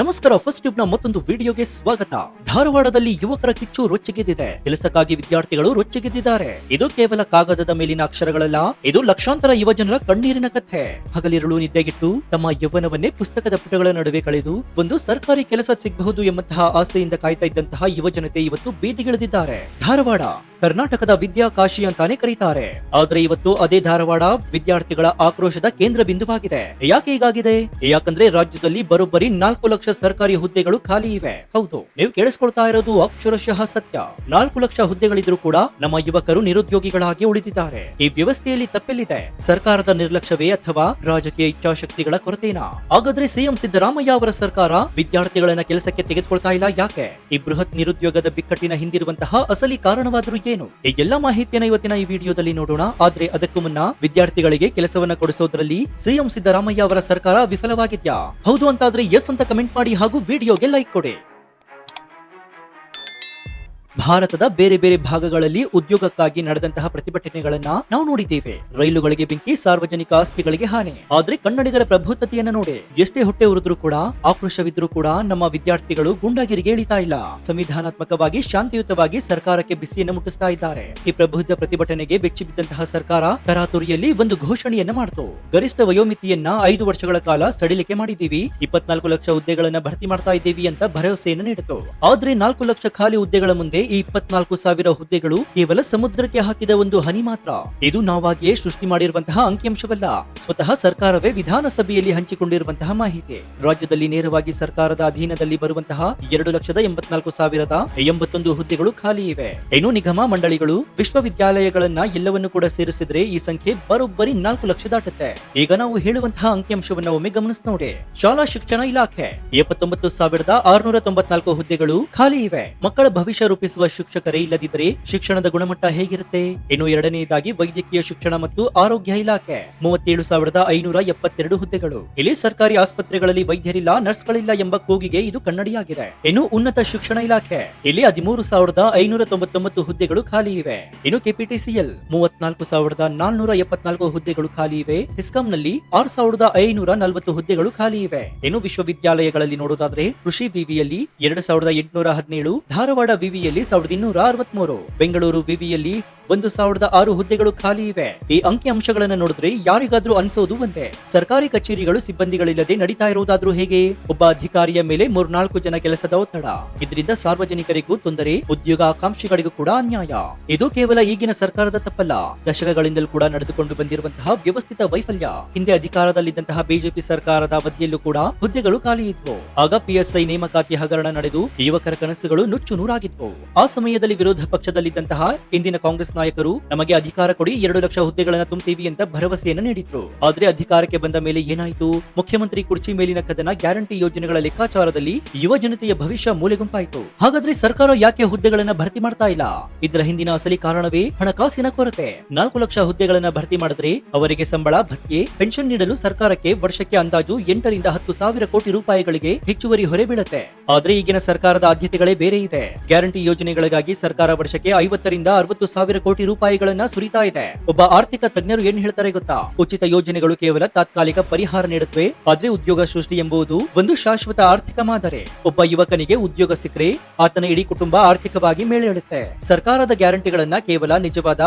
ನಮಸ್ಕಾರ. First tube ನ ಮತ್ತೊಂದು ವಿಡಿಯೋಗೆ ಸ್ವಾಗತ. ಧಾರವಾಡದಲ್ಲಿ ಯುವಕರ ಕಿಚ್ಚು ರೊಚ್ಚಿಗೆದ್ದಿದೆ. ಕೆಲಸಕ್ಕಾಗಿ ವಿದ್ಯಾರ್ಥಿಗಳು ರೊಚ್ಚಿಗೆದ್ದಿದ್ದಾರೆ. ಇದು ಕೇವಲ ಕಾಗದದ ಮೇಲಿನ ಅಕ್ಷರಗಳಲ್ಲ, ಇದು ಲಕ್ಷಾಂತರ ಯುವಜನರ ಕಣ್ಣೀರಿನ ಕಥೆ. ಹಗಲಿರುಳು ನಿದ್ದೆಗಿಟ್ಟು ತಮ್ಮ ಯೌವನವನ್ನೇ ಪುಸ್ತಕದ ಪುಟಗಳ ನಡುವೆ ಕಳೆದು ಒಂದು ಸರ್ಕಾರಿ ಕೆಲಸ ಸಿಗಬಹುದು ಎಂಬಂತಹ ಆಸೆಯಿಂದ ಕಾಯ್ತಾ ಇದ್ದಂತಹ ಯುವಜನತೆ ಇವತ್ತು ಬೀದಿಗಿಳಿದಿದ್ದಾರೆ. ಧಾರವಾಡ ಕರ್ನಾಟಕದ ವಿದ್ಯಾಕಾಶಿ ಅಂತಾನೆ ಕರೀತಾರೆ. ಆದ್ರೆ ಇವತ್ತು ಅದೇ ಧಾರವಾಡ ವಿದ್ಯಾರ್ಥಿಗಳ ಆಕ್ರೋಶದ ಕೇಂದ್ರ ಬಿಂದುವಾಗಿದೆ. ಯಾಕೆ ಹೀಗಾಗಿದೆ? ಯಾಕಂದ್ರೆ ರಾಜ್ಯದಲ್ಲಿ ಬರೋಬ್ಬರಿ 4 ಲಕ್ಷ ಸರ್ಕಾರಿ ಹುದ್ದೆಗಳು ಖಾಲಿ ಇವೆ. ಹೌದು, ನೀವು ಕೇಳಿಸ್ಕೊಳ್ತಾ ಇರೋದು ಅಕ್ಷರಶಃ ಸತ್ಯ. 4 ಲಕ್ಷ ಹುದ್ದೆಗಳಿದ್ರೂ ಕೂಡ ನಮ್ಮ ಯುವಕರು ನಿರುದ್ಯೋಗಿಗಳಾಗಿ ಉಳಿದಿದ್ದಾರೆ. ಈ ವ್ಯವಸ್ಥೆಯಲ್ಲಿ ತಪ್ಪೆಲ್ಲಿದೆ? ಸರ್ಕಾರದ ನಿರ್ಲಕ್ಷ್ಯವೇ ಅಥವಾ ರಾಜಕೀಯ ಇಚ್ಛಾಶಕ್ತಿಗಳ ಕೊರತೆನಾ? ಹಾಗಾದ್ರೆ ಸಿಎಂ ಸಿದ್ದರಾಮಯ್ಯ ಅವರ ಸರ್ಕಾರ ವಿದ್ಯಾರ್ಥಿಗಳನ್ನ ಕೆಲಸಕ್ಕೆ ತೆಗೆದುಕೊಳ್ತಾ ಇಲ್ಲ ಯಾಕೆ? ಈ ಬೃಹತ್ ನಿರುದ್ಯೋಗದ ಬಿಕ್ಕಟ್ಟಿನ ಹಿಂದಿರುವಂತಹ ಅಸಲಿ ಕಾರಣವಾದರೂ ಏನು? ಈ ಎಲ್ಲಾ ಮಾಹಿತಿಯನ್ನು ಇವತ್ತಿನ ಈ ವಿಡಿಯೋದಲ್ಲಿ ನೋಡೋಣ. ಆದ್ರೆ ಅದಕ್ಕೂ ಮುನ್ನ ವಿದ್ಯಾರ್ಥಿಗಳಿಗೆ ಕೆಲಸವನ್ನ ಕೊಡಿಸೋದ್ರಲ್ಲಿ ಸಿಎಂ ಸಿದ್ದರಾಮಯ್ಯ ಅವರ ಸರ್ಕಾರ ವಿಫಲವಾಗಿದ್ಯಾ? ಹೌದು ಅಂತಾದ್ರೆ ಎಸ್ ಅಂತ ಕಮೆಂಟ್ ಮಾಡಿ ಹಾಗೂ ವಿಡಿಯೋಗೆ ಲೈಕ್ ಕೊಡಿ. ಭಾರತದ ಬೇರೆ ಬೇರೆ ಭಾಗಗಳಲ್ಲಿ ಉದ್ಯೋಗಕ್ಕಾಗಿ ನಡೆದಂತಹ ಪ್ರತಿಭಟನೆಗಳನ್ನ ನಾವು ನೋಡಿದ್ದೇವೆ. ರೈಲುಗಳಿಗೆ ಬೆಂಕಿ, ಸಾರ್ವಜನಿಕ ಆಸ್ತಿಗಳಿಗೆ ಹಾನಿ. ಆದ್ರೆ ಕನ್ನಡಿಗರ ಪ್ರಬುದ್ಧತೆಯನ್ನ ನೋಡಿ. ಎಷ್ಟೇ ಹೊಟ್ಟೆ ಉರಿದ್ರೂ ಕೂಡ, ಆಕ್ರೋಶವಿದ್ರೂ ಕೂಡ ನಮ್ಮ ವಿದ್ಯಾರ್ಥಿಗಳು ಗುಂಡಾಗಿರಿಗೆ ಇಳಿತಾ ಇಲ್ಲ. ಸಂವಿಧಾನಾತ್ಮಕವಾಗಿ ಶಾಂತಿಯುತವಾಗಿ ಸರ್ಕಾರಕ್ಕೆ ಬಿಸಿಯನ್ನು ಮುಟ್ಟಿಸ್ತಾ ಇದ್ದಾರೆ. ಈ ಪ್ರಬುದ್ಧ ಪ್ರತಿಭಟನೆಗೆ ಬೆಚ್ಚಿ ಬಿದ್ದಂತಹ ಸರ್ಕಾರ ತರಾತುರಿಯಲ್ಲಿ ಒಂದು ಘೋಷಣೆಯನ್ನ ಮಾಡಿತು. ಗರಿಷ್ಠ ವಯೋಮಿತಿಯನ್ನ 5 ವರ್ಷಗಳ ಕಾಲ ಸಡಿಲಿಕೆ ಮಾಡಿದ್ದೀವಿ, 24 ಲಕ್ಷ ಹುದ್ದೆಗಳನ್ನ ಭರ್ತಿ ಮಾಡ್ತಾ ಇದ್ದೀವಿ ಅಂತ ಭರವಸೆಯನ್ನು ನೀಡಿತು. ಆದ್ರೆ 4 ಲಕ್ಷ ಖಾಲಿ ಹುದ್ದೆಗಳ ಮುಂದೆ ಈ 24,000 ಹುದ್ದೆಗಳು ಕೇವಲ ಸಮುದ್ರಕ್ಕೆ ಹಾಕಿದ ಒಂದು ಹನಿ ಮಾತ್ರ. ಇದು ನಾವಾಗಿಯೇ ಸೃಷ್ಟಿ ಮಾಡಿರುವಂತಹ ಅಂಕಿಅಂಶವಲ್ಲ, ಸ್ವತಃ ಸರ್ಕಾರವೇ ವಿಧಾನಸಭೆಯಲ್ಲಿ ಹಂಚಿಕೊಂಡಿರುವಂತಹ ಮಾಹಿತಿ. ರಾಜ್ಯದಲ್ಲಿ ನೇರವಾಗಿ ಸರ್ಕಾರದ ಅಧೀನದಲ್ಲಿ ಬರುವಂತಹ 2,84,081 ಹುದ್ದೆಗಳು ಖಾಲಿ ಇವೆ. ಇನ್ನು ನಿಗಮ ಮಂಡಳಿಗಳು, ವಿಶ್ವವಿದ್ಯಾಲಯಗಳನ್ನ ಎಲ್ಲವನ್ನು ಕೂಡ ಸೇರಿಸಿದ್ರೆ ಈ ಸಂಖ್ಯೆ ಬರೋಬ್ಬರಿ 4 ಲಕ್ಷ ದಾಟುತ್ತೆ. ಈಗ ನಾವು ಹೇಳುವಂತಹ ಅಂಕಿಅಂಶವನ್ನ ಒಮ್ಮೆ ಗಮನಿಸಿ ನೋಡಿ. ಶಾಲಾ ಶಿಕ್ಷಣ ಇಲಾಖೆ 79,694 ಹುದ್ದೆಗಳು ಖಾಲಿ ಇವೆ. ಮಕ್ಕಳ ಭವಿಷ್ಯ ರೂಪಿಸುವ ಶಿಕ್ಷಕರೇ ಇಲ್ಲದಿದ್ದರೆ ಶಿಕ್ಷಣದ ಗುಣಮಟ್ಟ ಹೇಗಿರುತ್ತೆ? ಇನ್ನು ಎರಡನೆಯದಾಗಿ ವೈದ್ಯಕೀಯ ಶಿಕ್ಷಣ ಮತ್ತು ಆರೋಗ್ಯ ಇಲಾಖೆ 37,572 ಹುದ್ದೆಗಳು. ಇಲ್ಲಿ ಸರ್ಕಾರಿ ಆಸ್ಪತ್ರೆಗಳಲ್ಲಿ ವೈದ್ಯರಿಲ್ಲ, ನರ್ಸ್ಗಳಿಲ್ಲ ಎಂಬ ಕೂಗಿಗೆ ಇದು ಕನ್ನಡಿಯಾಗಿದೆ. ಇನ್ನು ಉನ್ನತ ಶಿಕ್ಷಣ ಇಲಾಖೆ ಇಲ್ಲಿ 13,599 ಹುದ್ದೆಗಳು ಖಾಲಿ ಇವೆ. ಇನ್ನು ಕೆಪಿಟಿಸಿಎಲ್ 34,474 ಹುದ್ದೆಗಳು ಖಾಲಿ ಇವೆ. ಇಸ್ಕಾಂನಲ್ಲಿ 6,540 ಹುದ್ದೆಗಳು ಖಾಲಿ ಇವೆ. ಇನ್ನು ವಿಶ್ವವಿದ್ಯಾಲಯಗಳಲ್ಲಿ ನೋಡೋದಾದ್ರೆ ಕೃಷಿ ವಿವಿಯಲ್ಲಿ 2,817, ಧಾರವಾಡ ವಿವಿಯಲ್ಲಿ 1,263, ಬೆಂಗಳೂರು ವಿವಿಯಲ್ಲಿ 1,006 ಹುದ್ದೆಗಳು ಖಾಲಿ ಇವೆ. ಈ ಅಂಕಿ ಅಂಶಗಳನ್ನ ನೋಡಿದ್ರೆ ಯಾರಿಗಾದ್ರೂ ಅನ್ಸೋದು ಒಂದೇ, ಸರ್ಕಾರಿ ಕಚೇರಿಗಳು ಸಿಬ್ಬಂದಿಗಳಿಲ್ಲದೆ ನಡೀತಾ ಇರೋದಾದ್ರೂ ಹೇಗೆ? ಒಬ್ಬ ಅಧಿಕಾರಿಯ ಮೇಲೆ 3-4 ಜನ ಕೆಲಸದ ಒತ್ತಡ. ಇದರಿಂದ ಸಾರ್ವಜನಿಕರಿಗೂ ತೊಂದರೆ, ಉದ್ಯೋಗ ಆಕಾಂಕ್ಷಿಗಳಿಗೂ ಕೂಡ ಅನ್ಯಾಯ. ಇದು ಕೇವಲ ಈಗಿನ ಸರ್ಕಾರದ ತಪ್ಪಲ್ಲ, ದಶಕಗಳಿಂದಲೂ ಕೂಡ ನಡೆದುಕೊಂಡು ಬಂದಿರುವಂತಹ ವ್ಯವಸ್ಥಿತ ವೈಫಲ್ಯ. ಹಿಂದೆ ಅಧಿಕಾರದಲ್ಲಿದ್ದಂತಹ ಬಿಜೆಪಿ ಸರ್ಕಾರದ ಅವಧಿಯಲ್ಲೂ ಕೂಡ ಹುದ್ದೆಗಳು ಖಾಲಿ ಇದ್ವು. ಆಗ ಪಿಎಸ್ಐ ನೇಮಕಾತಿ ಹಗರಣ ನಡೆದು ಯುವಕರ ಕನಸುಗಳು ನುಚ್ಚು ನೂರಾಗಿದ್ವು. ಆ ಸಮಯದಲ್ಲಿ ವಿರೋಧ ಪಕ್ಷದಲ್ಲಿದ್ದಂತಹ ಇಂದಿನ ಕಾಂಗ್ರೆಸ್ ನಾಯಕರು ನಮಗೆ ಅಧಿಕಾರ ಕೊಡಿ, 2 ಲಕ್ಷ ಹುದ್ದೆಗಳನ್ನ ತುಂಬುತ್ತೀವಿ ಅಂತ ಭರವಸೆಯನ್ನು ನೀಡಿದ್ರು. ಆದ್ರೆ ಅಧಿಕಾರಕ್ಕೆ ಬಂದ ಮೇಲೆ ಏನಾಯಿತು? ಮುಖ್ಯಮಂತ್ರಿ ಕುರ್ಚಿ ಮೇಲಿನ ಕದನ, ಗ್ಯಾರಂಟಿ ಯೋಜನೆಗಳ ಲೆಕ್ಕಾಚಾರದಲ್ಲಿ ಯುವ ಜನತೆಯ ಭವಿಷ್ಯ ಮೂಲೆಗುಂಪಾಯಿತು. ಹಾಗಾದ್ರೆ ಸರ್ಕಾರ ಯಾಕೆ ಹುದ್ದೆಗಳನ್ನ ಭರ್ತಿ ಮಾಡ್ತಾ ಇಲ್ಲ? ಇದರ ಹಿಂದಿನ ಅಸಲಿ ಕಾರಣವೇ ಹಣಕಾಸಿನ ಕೊರತೆ. 4 ಲಕ್ಷ ಹುದ್ದೆಗಳನ್ನ ಭರ್ತಿ ಮಾಡಿದ್ರೆ ಅವರಿಗೆ ಸಂಬಳ, ಭತ್ಯೆ, ಪೆನ್ಷನ್ ನೀಡಲು ಸರ್ಕಾರಕ್ಕೆ ವರ್ಷಕ್ಕೆ ಅಂದಾಜು 8ರಿಂದ 10 ಸಾವಿರ ಕೋಟಿ ರೂಪಾಯಿಗಳಿಗೆ ಹೆಚ್ಚುವರಿ ಹೊರೆ ಬೀಳುತ್ತೆ. ಆದ್ರೆ ಈಗಿನ ಸರ್ಕಾರದ ಆದ್ಯತೆಗಳೇ ಬೇರೆ ಇದೆ. ಗ್ಯಾರಂಟಿ ಯೋಜನೆಗಳಿಗಾಗಿ ಸರ್ಕಾರ ವರ್ಷಕ್ಕೆ 50ರಿಂದ 60 ಸಾವಿರ ಕೋಟಿ ರೂಪಾಯಿಗಳನ್ನ ಸುರಿತಾ ಇದೆ. ಒಬ್ಬ ಆರ್ಥಿಕ ತಜ್ಞರು ಏನ್ ಹೇಳ್ತಾರೆ ಗೊತ್ತಾ? ಉಚಿತ ಯೋಜನೆಗಳು ಕೇವಲ ತಾತ್ಕಾಲಿಕ ಪರಿಹಾರ ನೀಡುತ್ತವೆ, ಆದ್ರೆ ಉದ್ಯೋಗ ಸೃಷ್ಟಿ ಎಂಬುದು ಒಂದು ಶಾಶ್ವತ ಆರ್ಥಿಕ ಮಾದರಿ. ಒಬ್ಬ ಯುವಕನಿಗೆ ಉದ್ಯೋಗ ಸಿಕ್ಕರೆ ಆತನ ಇಡೀ ಕುಟುಂಬ ಆರ್ಥಿಕವಾಗಿ ಮೇಲೇಳುತ್ತೆ. ಸರ್ಕಾರದ ಗ್ಯಾರಂಟಿಗಳನ್ನ ಕೇವಲ ನಿಜವಾದ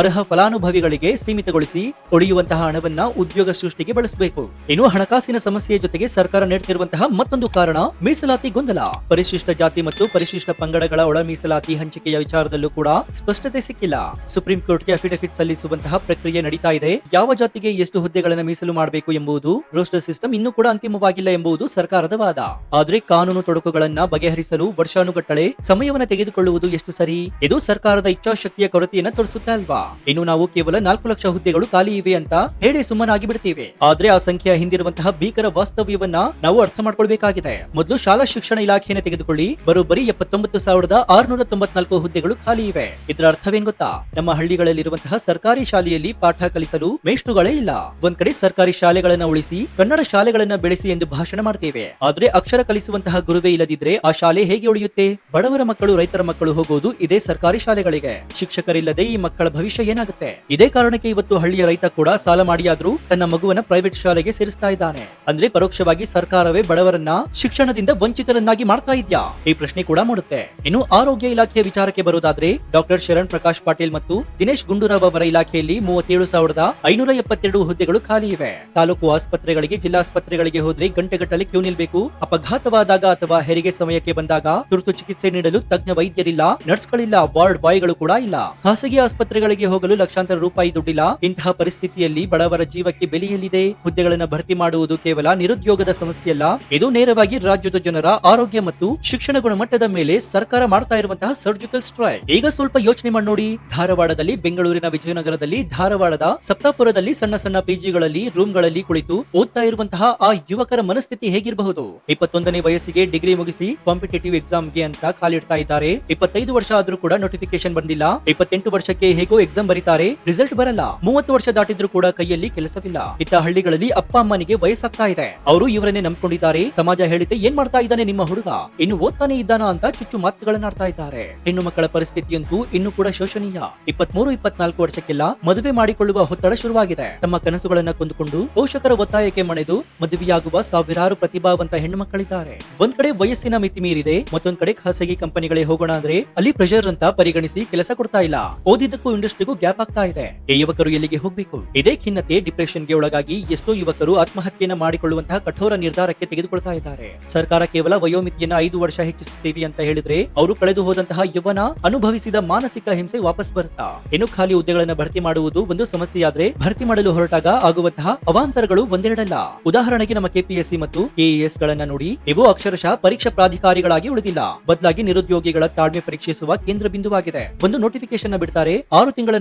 ಅರ್ಹ ಫಲಾನುಭವಿಗಳಿಗೆ ಸೀಮಿತಗೊಳಿಸಿ ಉಳಿಯುವಂತಹ ಹಣವನ್ನ ಉದ್ಯೋಗ ಸೃಷ್ಟಿಗೆ ಬಳಸಬೇಕು. ಇನ್ನು ಹಣಕಾಸಿನ ಸಮಸ್ಯೆಯ ಜೊತೆಗೆ ಸರ್ಕಾರ ನೀಡುತ್ತಿರುವಂತಹ ಮತ್ತೊಂದು ಕಾರಣ ಮೀಸಲಾತಿ ಗೊಂದಲ. ಪರಿಶಿಷ್ಟ ಜಾತಿ ಮತ್ತು ಪರಿಶಿಷ್ಟ ಪಂಗಡಗಳ ಒಳ ಮೀಸಲಾತಿ ಹಂಚಿಕೆಯ ವಿಚಾರದಲ್ಲೂ ಕೂಡ ಸ್ಪಷ್ಟತೆ ಸಿಕ್ಕಿಲ್ಲ. ಸುಪ್ರೀಂ ಕೋರ್ಟ್ಗೆ ಅಫಿಡವಿಟ್ ಸಲ್ಲಿಸುವಂತಹ ಪ್ರಕ್ರಿಯೆ ನಡೀತಾ ಇದೆ. ಯಾವ ಜಾತಿಗೆ ಎಷ್ಟು ಹುದ್ದೆಗಳನ್ನು ಮೀಸಲು ಮಾಡಬೇಕು ಎಂಬುದು ರೋಸ್ಟರ್ ಸಿಸ್ಟಮ್ ಇನ್ನೂ ಕೂಡ ಅಂತಿಮವಾಗಿಲ್ಲ ಎಂಬುದು ಸರ್ಕಾರದ ವಾದ. ಆದ್ರೆ ಕಾನೂನು ತೊಡಕುಗಳನ್ನ ಬಗೆಹರಿಸಲು ವರ್ಷಾನುಗಟ್ಟಲೆ ಸಮಯವನ್ನು ತೆಗೆದುಕೊಳ್ಳುವುದು ಎಷ್ಟು ಸರಿ? ಇದು ಸರ್ಕಾರದ ಇಚ್ಛಾಶಕ್ತಿಯ ಕೊರತೆಯನ್ನ ತೋರಿಸುತ್ತೆ ಅಲ್ವಾ? ಇನ್ನು ನಾವು ಕೇವಲ 4 ಲಕ್ಷ ಹುದ್ದೆಗಳು ಖಾಲಿ ಇವೆ ಅಂತ ಹೇಳಿ ಸುಮ್ಮನಾಗಿ ಬಿಡ್ತೀವಿ. ಆದ್ರೆ ಆ ಸಂಖ್ಯೆಯ ಹಿಂದಿರುವಂತಹ ಭೀಕರ ವಾಸ್ತವ್ಯವನ್ನ ನಾವು ಅರ್ಥ ಮಾಡ್ಕೊಳ್ಬೇಕಾಗಿದೆ. ಮೊದಲು ಶಾಲಾ ಶಿಕ್ಷಣ ಇಲಾಖೆಯನ್ನು ತೆಗೆದುಕೊಳ್ಳಿ. ಬರೋಬ್ಬರಿ 79,694 694 ಹುದ್ದೆಗಳು ಖಾಲಿ ಇವೆ. ಇದರ ಅರ್ಥವೇನ್ ಗೊತ್ತಾ? ನಮ್ಮ ಹಳ್ಳಿಗಳಲ್ಲಿರುವಂತಹ ಸರ್ಕಾರಿ ಶಾಲೆಯಲ್ಲಿ ಪಾಠ ಕಲಿಸಲು ಮೇಷ್ಟ್ರುಗಳೇ ಇಲ್ಲ. ಒಂದ್ ಕಡೆ ಸರ್ಕಾರಿ ಶಾಲೆಗಳನ್ನ ಉಳಿಸಿ ಕನ್ನಡ ಶಾಲೆಗಳನ್ನ ಬೆಳೆಸಿ ಎಂದು ಭಾಷಣ ಮಾಡ್ತೇವೆ. ಆದ್ರೆ ಅಕ್ಷರ ಕಲಿಸುವಂತಹ ಗುರುವೇ ಇಲ್ಲದಿದ್ರೆ ಆ ಶಾಲೆ ಹೇಗೆ ಉಳಿಯುತ್ತೆ? ಬಡವರ ಮಕ್ಕಳು, ರೈತರ ಮಕ್ಕಳು ಹೋಗುವುದು ಇದೇ ಸರ್ಕಾರಿ ಶಾಲೆಗಳಿಗೆ. ಶಿಕ್ಷಕರಿಲ್ಲದೆ ಈ ಮಕ್ಕಳ ಭವಿಷ್ಯ ಏನಾಗುತ್ತೆ? ಇದೇ ಕಾರಣಕ್ಕೆ ಇವತ್ತು ಹಳ್ಳಿಯ ರೈತ ಕೂಡ ಸಾಲ ಮಾಡಿಯಾದ್ರೂ ತನ್ನ ಮಗುವನ್ನ ಪ್ರೈವೇಟ್ ಶಾಲೆಗೆ ಸೇರಿಸ್ತಾ ಇದ್ದಾನೆ. ಅಂದ್ರೆ ಪರೋಕ್ಷವಾಗಿ ಸರ್ಕಾರವೇ ಬಡವರನ್ನ ಶಿಕ್ಷಣದಿಂದ ವಂಚಿತರನ್ನಾಗಿ ಮಾಡ್ತಾ ಇದ್ಯಾ? ಈ ಪ್ರಶ್ನೆ ಕೂಡ ಮೂಡುತ್ತೆ. ಇನ್ನು ಆರೋಗ್ಯ ಇಲಾಖೆಯ ವಿಚಾರಕ್ಕೆ ಬರೋದಾದ್ರೆ ಡಾಕ್ಟರ್ ಶರಣ್ ಪ್ರಕಾಶ್ ಪಾಟೀಲ್ ಮತ್ತು ದಿನೇಶ್ ಗುಂಡೂರಾವ್ ಅವರ ಇಲಾಖೆಯಲ್ಲಿ 37,572 ಹುದ್ದೆಗಳು ಖಾಲಿ ಇವೆ. ತಾಲೂಕು ಆಸ್ಪತ್ರೆಗಳಿಗೆ, ಜಿಲ್ಲಾಸ್ಪತ್ರೆಗಳಿಗೆ ಹೋದ್ರೆ ಗಂಟೆಗಟ್ಟಲೆ ಕ್ಯೂ ನಿಲ್ಬೇಕು. ಅಪಘಾತವಾದಾಗ ಅಥವಾ ಹೆರಿಗೆ ಸಮಯಕ್ಕೆ ಬಂದಾಗ ತುರ್ತು ಚಿಕಿತ್ಸೆ ನೀಡಲು ತಜ್ಞ ವೈದ್ಯರಿಲ್ಲ, ನರ್ಸ್ಗಳಿಲ್ಲ, ವಾರ್ಡ್ ಬಾಯ್ಗಳು ಕೂಡ ಇಲ್ಲ. ಖಾಸಗಿ ಆಸ್ಪತ್ರೆಗಳಿಗೆ ಹೋಗಲು ಲಕ್ಷಾಂತರ ರೂಪಾಯಿ ದುಡ್ಡಿಲ್ಲ. ಇಂತಹ ಪರಿಸ್ಥಿತಿಯಲ್ಲಿ ಬಡವರ ಜೀವಕ್ಕೆ ಬೆಲೆಯಲ್ಲಿದೆ. ಹುದ್ದೆಗಳನ್ನು ಭರ್ತಿ ಮಾಡುವುದು ಕೇವಲ ನಿರುದ್ಯೋಗದ ಸಮಸ್ಯೆಯಲ್ಲ, ಇದು ನೇರವಾಗಿ ರಾಜ್ಯದ ಜನರ ಆರೋಗ್ಯ ಮತ್ತು ಶಿಕ್ಷಣ ಗುಣಮಟ್ಟದ ಮೇಲೆ ಸರ್ಕಾರ ಮಾಡ್ತಾ ಇರುವಂತಹ ಸರ್ಜಿಕಲ್ ಸ್ಟ್ರೈಕ್. ಈಗ ಸ್ವಲ್ಪ ಯೋಚನೆ ಮಾಡಿ ನೋಡಿ. ಧಾರವಾಡದಲ್ಲಿ, ಬೆಂಗಳೂರಿನ ವಿಜಯನಗರದಲ್ಲಿ, ಧಾರವಾಡದ ಸಪ್ತಾಪುರದಲ್ಲಿ ಸಣ್ಣ ಸಣ್ಣ ಪಿಜಿಗಳಲ್ಲಿ, ರೂಮ್ಗಳಲ್ಲಿ ಕುಳಿತು ಓದ್ತಾ ಇರುವಂತಹ ಆ ಯುವಕರ ಮನಸ್ಥಿತಿ ಹೇಗಿರಬಹುದು? 21ನೇ ವಯಸ್ಸಿಗೆ ಡಿಗ್ರಿ ಮುಗಿಸಿ ಕಾಂಪಿಟೇಟಿವ್ ಎಕ್ಸಾಮ್ಗೆ ಅಂತ ಕಾಲಿಡ್ತಾ ಇದ್ದಾರೆ. 25 ವರ್ಷ ಆದ್ರೂ ಕೂಡ ನೋಟಿಫಿಕೇಶನ್ ಬಂದಿಲ್ಲ. 28 ವರ್ಷಕ್ಕೆ ಹೇಗೋ ಎಕ್ಸಾಮ್ ಬರೀತಾರೆ, ರಿಸಲ್ಟ್ ಬರಲ್ಲ. 30 ವರ್ಷ ದಾಟಿದ್ರೂ ಕೂಡ ಕೈಯಲ್ಲಿ ಕೆಲಸವಿಲ್ಲ. ಇತ್ತ ಹಳ್ಳಿಗಳಲ್ಲಿ ಅಪ್ಪ ಅಮ್ಮನಿಗೆ ವಯಸ್ಸಾಗ್ತಾ ಇದೆ, ಅವರು ಇವರನ್ನೇ ನಂಬ್ಕೊಂಡಿದ್ದಾರೆ. ಸಮಾಜ ಹೇಳಿತೆ ಏನ್ ಮಾಡ್ತಾ ಇದ್ದಾನೆ ನಿಮ್ಮ ಹುಡುಗ, ಇನ್ನು ಓದ್ತಾನೆ ಇದ್ದಾನ ಅಂತ ಚುಚ್ಚು ಮಾತುಗಳನ್ನಾಡ್ತಾ ಇದ್ದಾರೆ. ಹೆಣ್ಣು ಮಕ್ಕಳ ಪರಿಸ್ಥಿತಿಯಂತೂ ಇನ್ನು ಕೂಡ ಶೋಷಣೀಯ. 23-24 ವರ್ಷಕ್ಕೆಲ್ಲ ಮದುವೆ ಮಾಡಿಕೊಳ್ಳುವ ಒತ್ತಡ ಶುರುವಾಗಿದೆ. ತಮ್ಮ ಕನಸುಗಳನ್ನ ಕೊಂದುಕೊಂಡು ಪೋಷಕರ ಒತ್ತಾಯಕ್ಕೆ ಮಣಿದು ಮದುವೆಯಾಗುವ ಸಾವಿರಾರು ಪ್ರತಿಭಾವಂತ ಹೆಣ್ಣು ಮಕ್ಕಳಿದ್ದಾರೆ. ಒಂದ್ ಕಡೆ ವಯಸ್ಸಿನ ಮಿತಿ ಮೀರಿದೆ, ಮತ್ತೊಂದ್ ಕಡೆ ಖಾಸಗಿ ಕಂಪನಿಗಳೇ ಹೋಗೋಣ ಅಂದ್ರೆ ಅಲ್ಲಿ ಪ್ರೆಷರ್ ಅಂತ ಪರಿಗಣಿಸಿ ಕೆಲಸ ಕೊಡ್ತಾ ಇಲ್ಲ. ಓದಿದ್ದಕ್ಕೂ ಇಂಡಸ್ಟ್ರಿಗೂ ಗ್ಯಾಪ್ ಆಗ್ತಾ ಇದೆ. ಈ ಯುವಕರು ಎಲ್ಲಿಗೆ ಹೋಗ್ಬೇಕು? ಇದೇ ಖಿನ್ನತೆ, ಡಿಪ್ರೆಷನ್ಗೆ ಒಳಗಾಗಿ ಎಷ್ಟೋ ಯುವಕರು ಆತ್ಮಹತ್ಯೆಯನ್ನ ಮಾಡಿಕೊಳ್ಳುವಂತಹ ಕಠೋರ ನಿರ್ಧಾರಕ್ಕೆ ತೆಗೆದುಕೊಳ್ತಾ ಇದ್ದಾರೆ. ಸರ್ಕಾರ ಕೇವಲ ವಯೋಮಿತಿಯನ್ನ 5 ವರ್ಷ ಹೆಚ್ಚಿಸುತ್ತೀವಿ ಅಂತ ಹೇಳಿದ್ರೆ ಅವರು ಕಳೆದು ಹೋದಂತಹ ಯುವನ ಅನುಭವಿಸಿದ ಮಾನಸಿಕ ಹಿಂಸೆ ವಾಪಸ್ ಬರುತ್ತಾ? ಇನ್ನು ಖಾಲಿ ಹುದ್ದೆಗಳನ್ನ ಭರ್ತಿ ಮಾಡುವುದು ಒಂದು ಸಮಸ್ಯೆಯಾದ್ರೆ ಭರ್ತಿ ಮಾಡಲು ಹೊರಟಾಗ ಆಗುವಂತಹ ಅವಾಂತರಗಳು ಒಂದೆರಡಲ್ಲ. ಉದಾಹರಣೆಗೆ ನಮ್ಮ ಕೆಪಿಎಸ್ಸಿ ಮತ್ತು ಕೆಇಎಸ್ ಗಳನ್ನ ನೋಡಿ. ಇವು ಅಕ್ಷರಶಃ ಪರೀಕ್ಷಾ ಪ್ರಾಧಿಕಾರಿಗಳಾಗಿ ಉಳಿದಿಲ್ಲ, ಬದಲಾಗಿ ನಿರುದ್ಯೋಗಿಗಳ ತಾಳ್ಮೆ ಪರೀಕ್ಷಿಸುವ ಕೇಂದ್ರ ಬಿಂದುವಾಗಿದೆ. ಒಂದು ನೋಟಿಫಿಕೇಶನ್ ಬಿಡ್ತಾರೆ, 6 ತಿಂಗಳ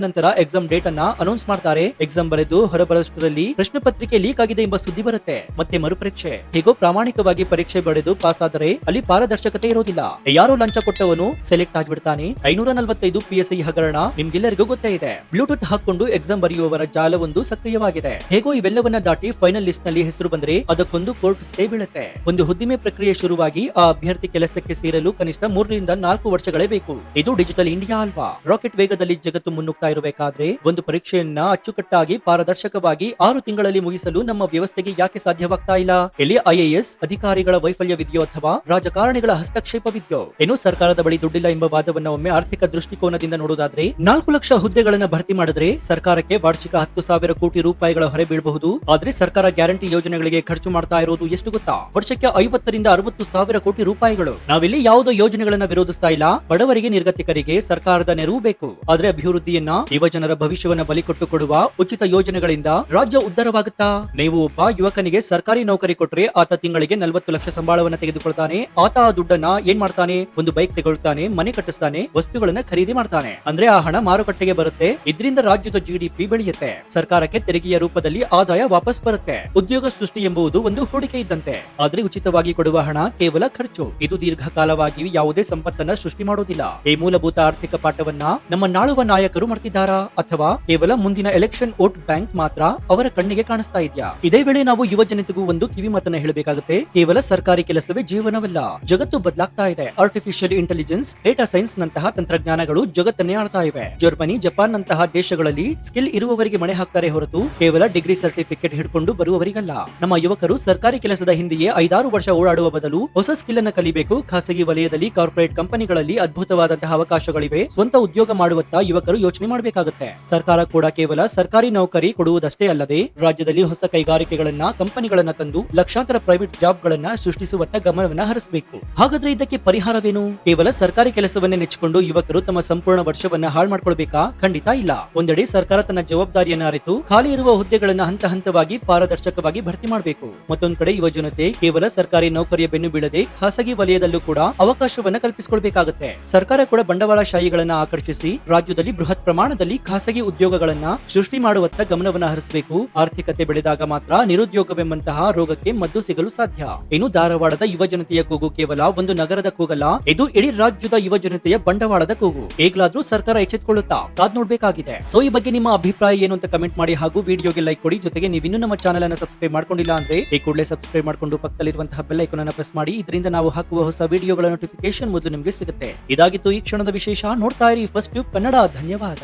ನಂತರ ಎಕ್ಸಾಮ್ ಡೇಟ್ ಅನ್ನ ಅನೌನ್ಸ್ ಮಾಡ್ತಾರೆ. ಎಕ್ಸಾಮ್ ಬರೆದು ಹೊರಬರುವಷ್ಟರಲ್ಲಿ ಪ್ರಶ್ನೆ ಪತ್ರಿಕೆ ಲೀಕ್ ಆಗಿದೆ ಎಂಬ ಸುದ್ದಿ ಬರುತ್ತೆ. ಮತ್ತೆ ಮರುಪರೀಕ್ಷೆ. ಹೀಗೋ ಪ್ರಾಮಾಣಿಕವಾಗಿ ಪರೀಕ್ಷೆ ಬರೆದು ಪಾಸ್ ಆದರೆ ಅಲ್ಲಿ ಪಾರದರ್ಶಕತೆ ಇರೋದಿಲ್ಲ. ಯಾರೋ ಲಂಚ ಕೊಟ್ಟವನು ಸೆಲೆಕ್ಟ್ ಆಗಿಬಿಡ್ತಾನೆ. 545 PSI ಹಗರಣ ನಿಮ್ಗೆಲ್ಲರಿಗೂ ಗೊತ್ತೇ ಇದೆ. ಬ್ಲೂಟೂತ್ ಹಾಕೊಂಡು ಎಕ್ಸಾಮ್ ಬರೆಯುವವರ ಜಾಲವೊಂದು ಸಕ್ರಿಯವಾಗಿದೆ. ಹೇಗೋ ಇವೆಲ್ಲವನ್ನ ದಾಟಿ ಫೈನಲ್ ಲಿಸ್ಟ್ ನಲ್ಲಿ ಹೆಸರು ಬಂದ್ರೆ ಅದಕ್ಕೊಂದು ಕೋರ್ಟ್ ಸ್ಟೇ ಬೀಳುತ್ತೆ. ಒಂದು ಹುದ್ದಿಮೆ ಪ್ರಕ್ರಿಯೆ ಶುರುವಾಗಿ ಆ ಅಭ್ಯರ್ಥಿ ಕೆಲಸಕ್ಕೆ ಸೇರಲು ಕನಿಷ್ಠ 3 ರಿಂದ 4 ವರ್ಷಗಳೇ ಬೇಕು. ಇದು ಡಿಜಿಟಲ್ ಇಂಡಿಯಾ ಅಲ್ವಾ? ರಾಕೆಟ್ ವೇಗದಲ್ಲಿ ಜಗತ್ತು ಮುನ್ನುಗ್ತಾ ಇರಬೇಕಾದ್ರೆ ಒಂದು ಪರೀಕ್ಷೆಯನ್ನ ಅಚ್ಚುಕಟ್ಟಾಗಿ ಪಾರದರ್ಶಕವಾಗಿ 6 ತಿಂಗಳಲ್ಲಿ ಮುಗಿಸಲು ನಮ್ಮ ವ್ಯವಸ್ಥೆಗೆ ಯಾಕೆ ಸಾಧ್ಯವಾಗ್ತಾ ಇಲ್ಲ? ಇಲ್ಲಿ IAS ಅಧಿಕಾರಿಗಳ ವೈಫಲ್ಯವಿದೆಯೋ ಅಥವಾ ರಾಜಕಾರಣಿಗಳ ಹಸ್ತಕ್ಷೇಪವಿದೆಯೋ? ಇನ್ನು ಸರ್ಕಾರದ ಬಳಿ ದುಡ್ಡಿಲ್ಲ ಎಂಬ ವಾದವನ್ನ ಒಮ್ಮೆ ಆರ್ಥಿಕ ದೃಷ್ಟಿಕೋನದಿಂದ ನೋಡೋದಾದ್ರೆ 4 ಲಕ್ಷ ಹುದ್ದೆಗಳನ್ನ ಭರ್ತಿ ಮಾಡಿದ್ರೆ ಸರ್ಕಾರಕ್ಕೆ ವಾರ್ಷಿಕ 10,000 ಕೋಟಿ ರೂಪಾಯಿಗಳ ಹೊರೆ ಬೀಳಬಹುದು. ಆದ್ರೆ ಸರ್ಕಾರ ಗ್ಯಾರಂಟಿ ಯೋಜನೆಗಳಿಗೆ ಖರ್ಚು ಮಾಡ್ತಾ ಇರೋದು ಎಷ್ಟು ಗೊತ್ತಾ? ವರ್ಷಕ್ಕೆ 50 ರಿಂದ 60 ಸಾವಿರ ಕೋಟಿ ರೂಪಾಯಿಗಳು. ನಾವಿಲ್ಲಿ ಯಾವುದೋ ಯೋಜನೆಗಳನ್ನ ವಿರೋಧಿಸ್ತಾ ಇಲ್ಲ. ಬಡವರಿಗೆ, ನಿರ್ಗತಿಕರಿಗೆ ಸರ್ಕಾರದ ನೆರವು ಬೇಕು. ಆದ್ರೆ ಅಭಿವೃದ್ಧಿಯನ್ನ, ಯುವಜನರ ಭವಿಷ್ಯವನ್ನ ಬಲಿಕೊಟ್ಟು ಕೊಡುವ ಉಚಿತ ಯೋಜನೆಗಳಿಂದ ರಾಜ್ಯ ಉದ್ಧಾರವಾಗುತ್ತಾ? ನೀವು ಒಬ್ಬ ಯುವಕನಿಗೆ ಸರ್ಕಾರಿ ನೌಕರಿ ಕೊಟ್ರೆ ಆತ ತಿಂಗಳಿಗೆ 40 ಲಕ್ಷ ಸಂಬಳವನ್ನ ತೆಗೆದುಕೊಳ್ತಾನೆ. ಆತ ಆ ದುಡ್ಡನ್ನ ಏನ್ ಮಾಡ್ತಾನೆ? ಒಂದು ಬೈಕ್ ತೆಗೊಳ್ತಾನೆ, ಮನೆ ಕಟ್ಟಿಸ್ತಾನೆ, ವಸ್ತುಗಳನ್ನ ಖರೀದಿ ಮಾಡ್ತಾನೆ. ಅಂದ್ರೆ ಆ ಹಣ ಮಾರುಕಟ್ಟೆಗೆ ಬರುತ್ತೆ. ಇದರಿಂದ ರಾಜ್ಯದ GDP ಬೆಳೆಯುತ್ತೆ. ಸರ್ಕಾರಕ್ಕೆ ತೆರಿಗೆಯ ರೂಪದಲ್ಲಿ ಆದಾಯ ವಾಪಸ್ ಬರುತ್ತೆ. ಉದ್ಯೋಗ ಸೃಷ್ಟಿ ಎಂಬುದು ಒಂದು ಹೂಡಿಕೆ ಇದ್ದಂತೆ. ಆದ್ರೆ ಉಚಿತವಾಗಿ ಕೊಡುವ ಹಣ ಕೇವಲ ಖರ್ಚು. ಇದು ದೀರ್ಘಕಾಲವಾಗಿ ಯಾವುದೇ ಸಂಪತ್ತನ್ನ ಸೃಷ್ಟಿ ಮಾಡೋದಿಲ್ಲ. ಈ ಮೂಲಭೂತ ಆರ್ಥಿಕ ಪಾಠವನ್ನ ನಮ್ಮ ನಾಳುವ ನಾಯಕರು ಮಾಡ್ತಿದ್ದಾರಾ ಅಥವಾ ಕೇವಲ ಮುಂದಿನ ಎಲೆಕ್ಷನ್ ವೋಟ್ ಬ್ಯಾಂಕ್ ಮಾತ್ರ ಅವರ ಕಣ್ಣಿಗೆ ಕಾಣಿಸ್ತಾ ಇದೆಯಾ? ಇದೇ ವೇಳೆ ನಾವು ಯುವ ಜನತೆಗೂ ಒಂದು ಕಿವಿ ಮಾತನ್ನ ಹೇಳಬೇಕಾಗುತ್ತೆ. ಕೇವಲ ಸರ್ಕಾರಿ ಕೆಲಸವೇ ಜೀವನವಲ್ಲ. ಜಗತ್ತು ಬದಲಾಗ್ತಾ ಇದೆ. ಆರ್ಟಿಫಿಷಿಯಲ್ ಇಂಟೆಲಿಜೆನ್ಸ್, ಡೇಟಾ ಸೈನ್ಸ್ ನಂತಹ ತಂತ್ರಜ್ಞಾನಗಳು ಜಗತ್ತನ್ನೇ ಆಳ್ತಾ ಇವೆ. ಜರ್ಮನಿ, ಜಪಾನ್ ನಂತಹ ದೇಶಗಳಲ್ಲಿ ಸ್ಕಿಲ್ ಇರುವವರಿಗೆ ಮಣೆ ಹಾಕ್ತಾರೆ ಹೊರತು ಕೇವಲ ಡಿಗ್ರಿ ಸರ್ಟಿಫಿಕೇಟ್ ಹಿಡ್ಕೊಂಡು ಬರುವವರಿಗಲ್ಲ. ನಮ್ಮ ಯುವಕರು ಸರ್ಕಾರಿ ಕೆಲಸದ ಹಿಂದೆಯೇ 5-6 ವರ್ಷ ಓಡಾಡುವ ಬದಲು ಹೊಸ ಸ್ಕಿಲ್ ಅನ್ನ ಕಲಿಬೇಕು. ಖಾಸಗಿ ವಲಯದಲ್ಲಿ, ಕಾರ್ಪೊರೇಟ್ ಕಂಪನಿಗಳಲ್ಲಿ ಅದ್ಭುತವಾದಂತಹ ಅವಕಾಶಗಳಿವೆ. ಸ್ವಂತ ಉದ್ಯೋಗ ಮಾಡುವತ್ತ ಯುವಕರು ಯೋಚನೆ ಮಾಡಬೇಕಾಗುತ್ತೆ. ಸರ್ಕಾರ ಕೂಡ ಕೇವಲ ಸರ್ಕಾರಿ ನೌಕರಿ ಕೊಡುವುದಷ್ಟೇ ಅಲ್ಲದೆ ರಾಜ್ಯದಲ್ಲಿ ಹೊಸ ಕೈಗಾರಿಕೆಗಳನ್ನ, ಕಂಪನಿಗಳನ್ನ ತಂದು ಲಕ್ಷಾಂತರ ಪ್ರೈವೇಟ್ ಜಾಬ್ ಗಳನ್ನ ಸೃಷ್ಟಿಸುವತ್ತ ಗಮನವನ್ನ ಹರಿಸಬೇಕು. ಹಾಗಾದ್ರೆ ಇದಕ್ಕೆ ಪರಿಹಾರವೇನು? ಕೇವಲ ಸರ್ಕಾರಿ ಕೆಲಸವನ್ನೇ ನೆಚ್ಚಿಕೊಂಡು ಯುವಕರು ತಮ್ಮ ಸಂಪೂರ್ಣ ವರ್ಷವನ್ನ ಹಾಳು ಮಾಡ್ಕೊಳ್ಬೇಕಾ? ಖಂಡಿತ ಇಲ್ಲ. ಒಂದೆಡೆ ಸರ್ಕಾರ ತನ್ನ ಜವಾಬ್ದಾರಿಯನ್ನ ಅರಿತು ಖಾಲಿ ಇರುವ ಹುದ್ದೆಗಳನ್ನ ಹಂತ ಹಂತವಾಗಿ ಪಾರದರ್ಶಕವಾಗಿ ಭರ್ತಿ ಮಾಡಬೇಕು. ಮತ್ತೊಂದು ಕಡೆ ಯುವ ಜನತೆ ಕೇವಲ ಸರ್ಕಾರಿ ನೌಕರಿಯ ಬೆನ್ನು ಬೀಳದೆ ಖಾಸಗಿ ವಲಯದಲ್ಲೂ ಕೂಡ ಅವಕಾಶವನ್ನ ಕಲ್ಪಿಸಿಕೊಳ್ಬೇಕಾಗುತ್ತೆ. ಸರ್ಕಾರ ಕೂಡ ಬಂಡವಾಳಶಾಹಿಗಳನ್ನ ಆಕರ್ಷಿಸಿ ರಾಜ್ಯದಲ್ಲಿ ಬೃಹತ್ ಪ್ರಮಾಣದಲ್ಲಿ ಖಾಸಗಿ ಉದ್ಯೋಗಗಳನ್ನ ಸೃಷ್ಟಿ ಮಾಡುವತ್ತ ಗಮನವನ್ನ ಹರಿಸಬೇಕು. ಆರ್ಥಿಕತೆ ಬೆಳೆದಾಗ ಮಾತ್ರ ನಿರುದ್ಯೋಗವೆಂಬಂತಹ ರೋಗಕ್ಕೆ ಮದ್ದು ಸಿಗಲು ಸಾಧ್ಯ. ಇನ್ನು ಧಾರವಾಡದ ಯುವ ಜನತೆಯ ಕೂಗು ಕೇವಲ ಒಂದು ನಗರದ ಕೂಗಲ್ಲ, ಇದು ಇಡೀ ರಾಜ್ಯದ ಯುವ ಜನತೆಯ ಬಂಡವಾಳದ ಕೂಗು. ಈಗಲಾದ್ರೂ ಸರ್ಕಾರ ಎಚ್ಚೆತ್ತುಕೊಳ್ಳುತ್ತಾ ಕಾದ್ ನೋಡ್ಬೇಕಾಗಿದೆ. ಸೊ ಈ ಬಗ್ಗೆ ನಿಮ್ಮ ಅಭಿಪ್ರಾಯ ಏನು ಅಂತ ಕಮೆಂಟ್ ಮಾಡಿ ಹಾಗೂ ವಿಡಿಯೋಗೆ ಲೈಕ್ ಕೊಡಿ. ಜೊತೆಗೆ ನೀವು ಇನ್ನೂ ನಮ್ಮ ಚಾನೆಲ್ ಅನ್ನು ಸಬ್ಸ್ಕ್ರೈಬ್ ಮಾಡ್ಕೊಂಡಿಲ್ಲ ಅಂದ್ರೆ ಈ ಕೂಡಲೇ ಸಬ್ಸ್ಕ್ರೈಬ್ ಮಾಡ್ಕೊಂಡು ಪಕ್ಕದಲ್ಲಿರುವಂತಹ ಬೆಲ್ ಐಕಾನ್ ಅನ್ನು ಪ್ರೆಸ್ ಮಾಡಿ. ಇದರಿಂದ ನಾವು ಹಾಕುವ ಹೊಸ ವಿಡಿಯೋಗಳ ನೋಟಿಫಿಕೇಶನ್ ಮೊದಲು ನಿಮಗೆ ಸಿಗುತ್ತೆ. ಇದಾಗಿತ್ತು ಈ ಕ್ಷಣದ ವಿಶೇಷ. ನೋಡ್ತಾ ಇರಿ ಫಸ್ಟ್ ಟ್ಯೂಬ್ ಕನ್ನಡ. ಧನ್ಯವಾದ.